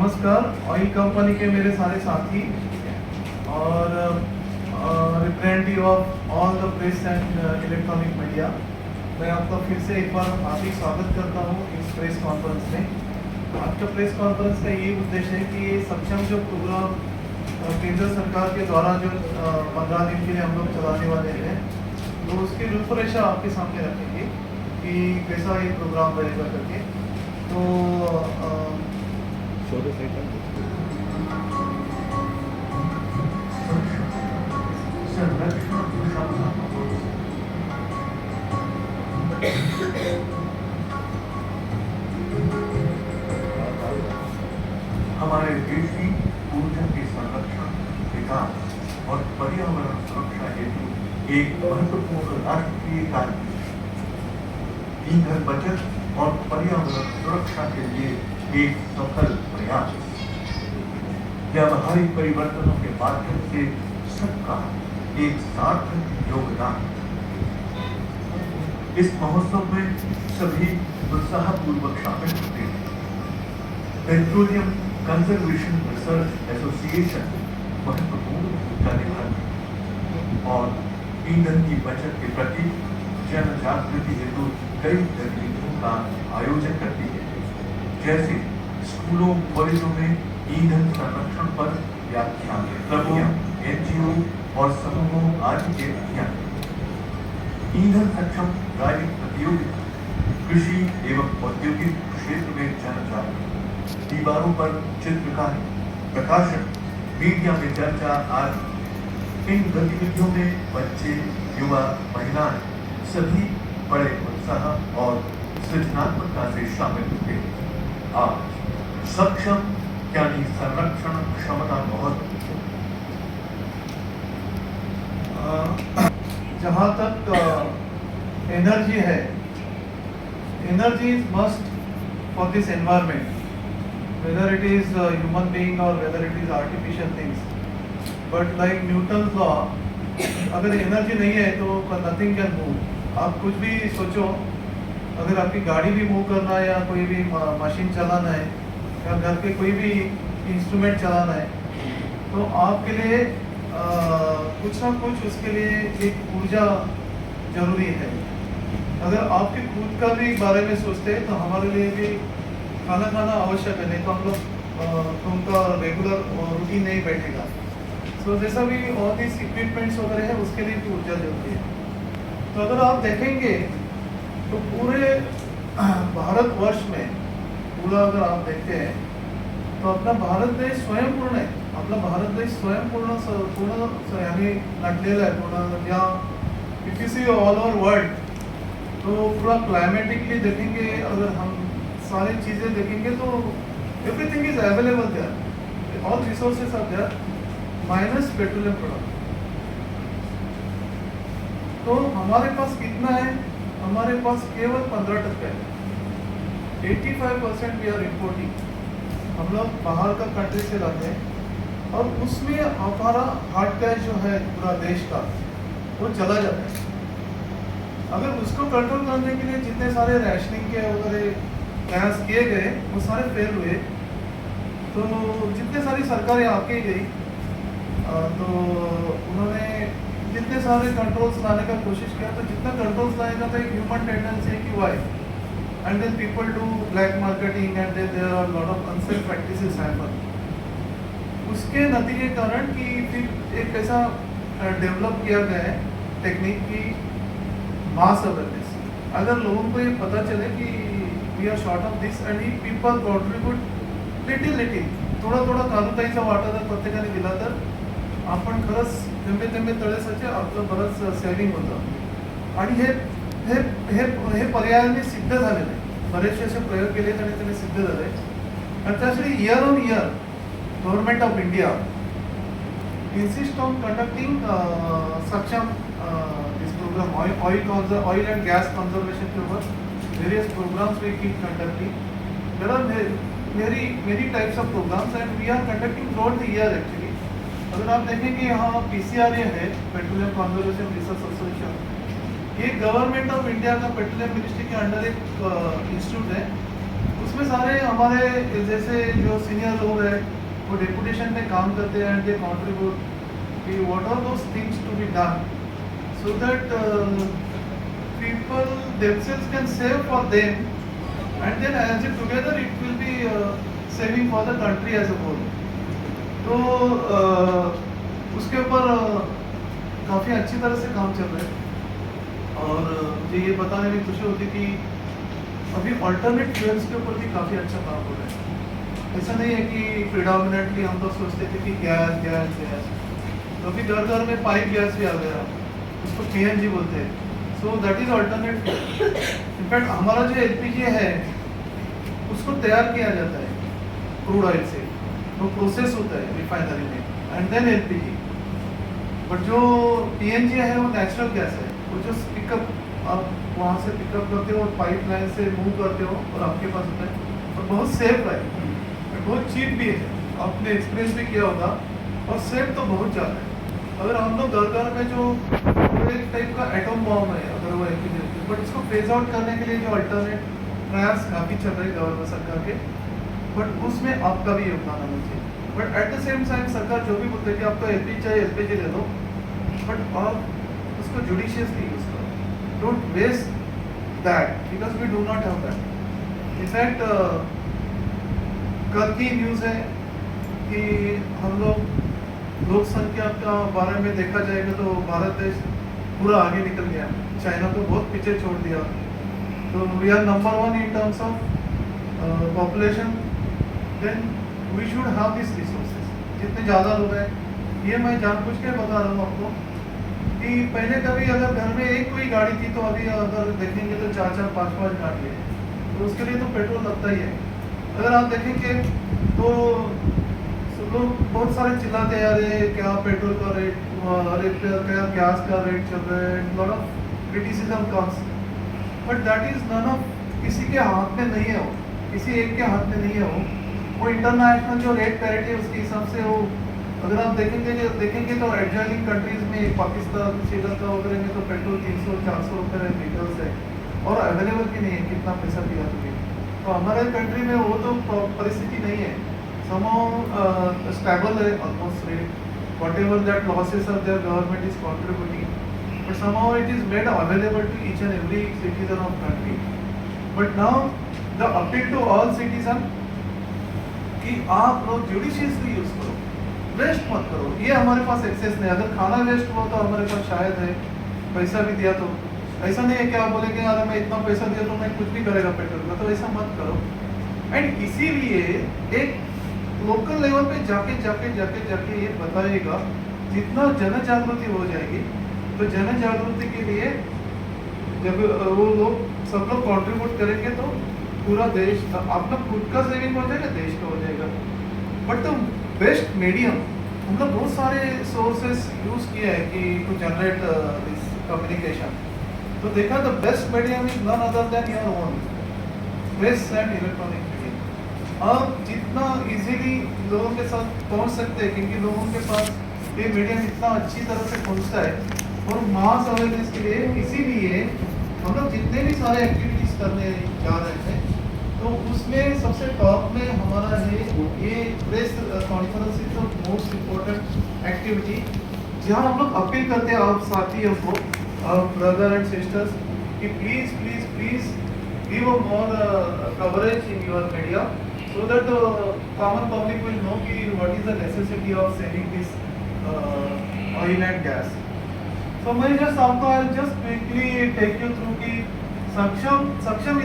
नमस्कार। Oil company के मेरे सारे साथी और representative of all the press and electronic media, मैं आपका फिर से एक बार हार्दिक स्वागत करता हूँ इस प्रेस कॉन्फ्रेंस में। आज का प्रेस कॉन्फ्रेंस का ये उद्देश्य है कि सक्षम जो प्रोग्राम केंद्र सरकार के द्वारा जो 15 दिन के लिए हम लोग चलाने वाले हैं, तो उसकी रूपरेखा आपके सामने रखेंगे कि कैसा ये प्रोग्राम रहेगा करके। तो हमारे देश की ऊर्जा के संरक्षण, विकास और पर्यावरण सुरक्षा हेतु एक महत्वपूर्ण राष्ट्रीय कार्य, ईंधन बचत और पर्यावरण सुरक्षा के लिए एक सफल प्रयास, व्यावहारिक परिवर्तनों के माध्यम से सबका एक सार्थक योगदान। इस महोत्सव में सभी उत्साहपूर्वक शामिल होते हैं। पेट्रोलियम कंजर्वेशन रिसर्च एसोसिएशन महत्वपूर्ण भूमिका निभाती है और ईंधन की बचत के प्रति जन जागृति हेतु कई गतिविधियों का आयोजन करती है, जैसे स्कूलों कॉलेजों में ईंधन संरक्षण पर व्याख्यान, क्लबों, एनजीओ और समूहों आदि के अभियान, ईंधन सक्षम ड्राइविंग प्रतियोगिता, कृषि एवं औद्योगिक क्षेत्र में जन जागरूकता, दीवारों पर चित्रकारी, प्रकाशन, मीडिया में चर्चा आदि। इन गतिविधियों में बच्चे, युवा, महिलाएं सभी बड़े उत्साह और सृजनात्मकता से शामिल होते हैं। आज सक्षम यानी संरक्षण क्षमता बहुत जहाँ तक एनर्जी है, energy is must for this environment, whether it is a human being or whether it is artificial things. But like Newton's law, अगर एनर्जी नहीं है तो nothing can move। आप कुछ भी सोचो, अगर आपकी गाड़ी भी मूव करना है या कोई भी मशीन चलाना है या घर के कोई भी इंस्ट्रूमेंट चलाना है, तो आपके लिए कुछ ना कुछ उसके लिए एक ऊर्जा जरूरी है। अगर आपके खुद का भी बारे में सोचते हैं तो हमारे लिए भी खाना खाना आवश्यक है, नहीं तो हम लोग उनका रेगुलर रूटीन नहीं बैठेगा। सो जैसा भी और दिस इक्विपमेंट्स वगैरह है उसके लिए भी ऊर्जा जरूरी है। तो अगर आप देखेंगे तो पूरे भारतवर्ष में पूरा अगर आप देखते हैं तो अपना भारत देश स्वयं पूर्ण है। अपना भारत देश स्वयं पूर्ण यानी नटलेला है पूर्ण। या if you see all over world, तो पूरा क्लाइमेटिकली देखेंगे, अगर हम सारी चीज़ें देखेंगे तो everything is available there, all resources are there minus petroleum product. तो हमारे पास कितना है? हमारे पास केवल 15% है। 85% वी आर इम्पोर्टिंग। हम लोग बाहर का कंट्री से लाते हैं और उसमें हमारा हार्ड कैश जो है पूरा देश का वो चला जाता है। अगर उसको कंट्रोल करने के लिए जितने सारे रैशनिंग के वगैरह प्रयास किए गए वो सारे फेल हुए। तो जितने सारी सरकारें आके गई तो उन्होंने जितने सारे कंट्रोल्स लाने का कोशिश किया, तो जितना कंट्रोल्स लाएगा तो एक ह्यूमन टेंडेंसी है कि why and then people do black marketing and there are lot of unsafe practices happen. उसके नतीजे कारण कि फिर एक ऐसा डेवलप किया गया है टेक्निक की मास अवेयरनेस। अगर लोगों को ये पता चले कि we are short of this and he people contribute little थोडा कानुताईचा वाटा जर प्रत्येकाने दिला तर आपण खरंच थेंबे तळेसाचे आपलं बरंच सेव्हिंग होतं। आणि हे हे हे हे पर्यायाने सिद्ध झालेलं आहे। बरेचसे असे प्रयोग केलेत आणि त्याने सिद्ध झाले। आणि त्यासाठी year on year government of India insist on conducting Saksham this program, oil and gas conservation के ऊपर various programs we keep conducting. There are many types of programs and we are conducting throughout the year actually. अगर आप देखेंगे यहाँ PCRA है, petroleum conservation research association, ये government of India का petroleum ministry के अंडर एक इंस्टीट्यूट है। उसमें उसमें सारे हमारे जैसे जो सीनियर लोग हैं वो डेपुटेशन में काम करते हैं एंड दे कंट्रीब्यूट कि what are those things to be done so that people themselves can save for them and then as it together it will be saving for the country as a whole. तो उसके ऊपर काफ़ी अच्छी तरह से काम चल रहा है और मुझे ये बताने में खुशी होती कि अभी अल्टरनेट फ्यूल्स के ऊपर भी काफ़ी अच्छा काम हो रहा है। ऐसा नहीं है कि प्रिडोमिनेटली हम लोग सोचते थे कि गैस गैस गैस, तो अभी घर घर में पाइप गैस भी आ गया, उसको PNG बोलते हैं। So that is alternate. In fact हमारा जो LPG है उसको तैयार किया जाता है क्रूड ऑयल से, तो प्रोसेस होता है रिफाइनरी में एंड देन LPG। बट जो PNG है वो नेचुरल गैस है, वो जो पिकअप आप वहाँ से पिकअप करते हो और पाइपलाइन से मूव करते हो और आपके पास होता है और बहुत सेफ है, बहुत चीप भी है, आपने एक्सपीरियंस भी किया होगा और सेफ तो बहुत ज़्यादा है। अगर हम लोग घर घर में जो एक टाइप का एटम बॉम्ब है अगर वो LPG, बट इसको फेज आउट करने के लिए जो अल्टरनेट प्रयास काफ़ी चल रहे गवर्नमेंट सरकार के, बट उसमें आपका भी योगदान होना चाहिए। But at the same time सरकार जो भी बोलते हैं कि आपको LPG चाहिए LPG ले लो, बट आप उसको जुडिशियसली यूज करो, don't waste that because we do not have that. In fact कल की न्यूज़ है कि हम लोग लोक संख्या का बारे में देखा जाएगा तो भारत देश पूरा आगे निकल गया, चाइना को बहुत पीछे छोड़ दिया। तो we are number 1 in terms of population, then we should have this resources. जितने ज़्यादा लोग हैं, ये मैं जानबूझ के बता रहा हूँ आपको कि पहले कभी अगर घर में एक कोई गाड़ी थी तो अभी अगर देखेंगे तो 4-4 5-5 गाड़ी है, तो उसके लिए तो पेट्रोल लगता ही है। अगर आप देखेंगे तो लोग बहुत सारे चिल्लाते हैं अरे क्या पेट्रोल का रेट, अरे क्या गैस का रेट चल रहा है, lot of criticism comes, but that is none of, किसी के हाथ में नहीं है, वो किसी एक के हाथ में नहीं है, वो इंटरनेशनल जो रेट पैरिटी है उसके हिसाब से वो, अगर आप देखेंगे तो एडजॉइनिंग कंट्रीज में पाकिस्तान श्रीलंका वगैरह में तो पेट्रोल 300-400 रुपये लीटर्स है और अवेलेबल भी नहीं है, कितना पैसा दिया तुम्हें। तो हमारे कंट्री में वो तो परिस्थिति नहीं है, somehow stable है almost rate, whatever that losses are there government is contributing, but somehow it is made available to each and every citizen of country. But now the appeal to all citizen कि आप लोग judiciously use करो, waste मत करो। ये हमारे पास access नहीं, अगर खाना वेस्ट हो तो हमारे पास शायद है, पैसा भी दिया तो ऐसा नहीं है कि आप बोलेंगे अरे मैं इतना पैसा दिया तो मैं कुछ भी करेगा पेट्रोल का, तो ऐसा मत करो। एंड इसीलिए एक लोकल लेवल पे जाके जाके जाके जाके ये बताइएगा, जितना जन जागृति हो जाएगी तो जन जागृति के लिए जब वो लोग सब लोग कंट्रीब्यूट करेंगे तो पूरा देश, अपना खुद का सेविंग हो जाएगा, देश का हो जाएगा। बट द बेस्ट मीडियम, हम लोग बहुत सारे सोर्सेस यूज किया है कि टू जनरेट दिस कम्युनिकेशन, तो देखा the best medium is none other than your own press and electronic media. आप जितना इजीली लोगों के साथ पहुंच सकते हैं, क्योंकि लोगों के पास ये मीडियम इतना अच्छी तरह से पहुंचता है और मास अवेयरनेस के लिए, इसीलिए हम लोग जितने भी सारे एक्टिविटीज करने जा रहे थे तो उसमें सबसे टॉप में हमारा है ये press conference is the most important activity, जहाँ हम लोग अपील करते हैं आप साथियों को, ब्रदर एंड सिस्टर्स, कि please please please give a more coverage in your media so that the common public will know कि what is the necessity of saving this oil and gas. So मैं just आपको I'll just quickly take you through कि सक्षम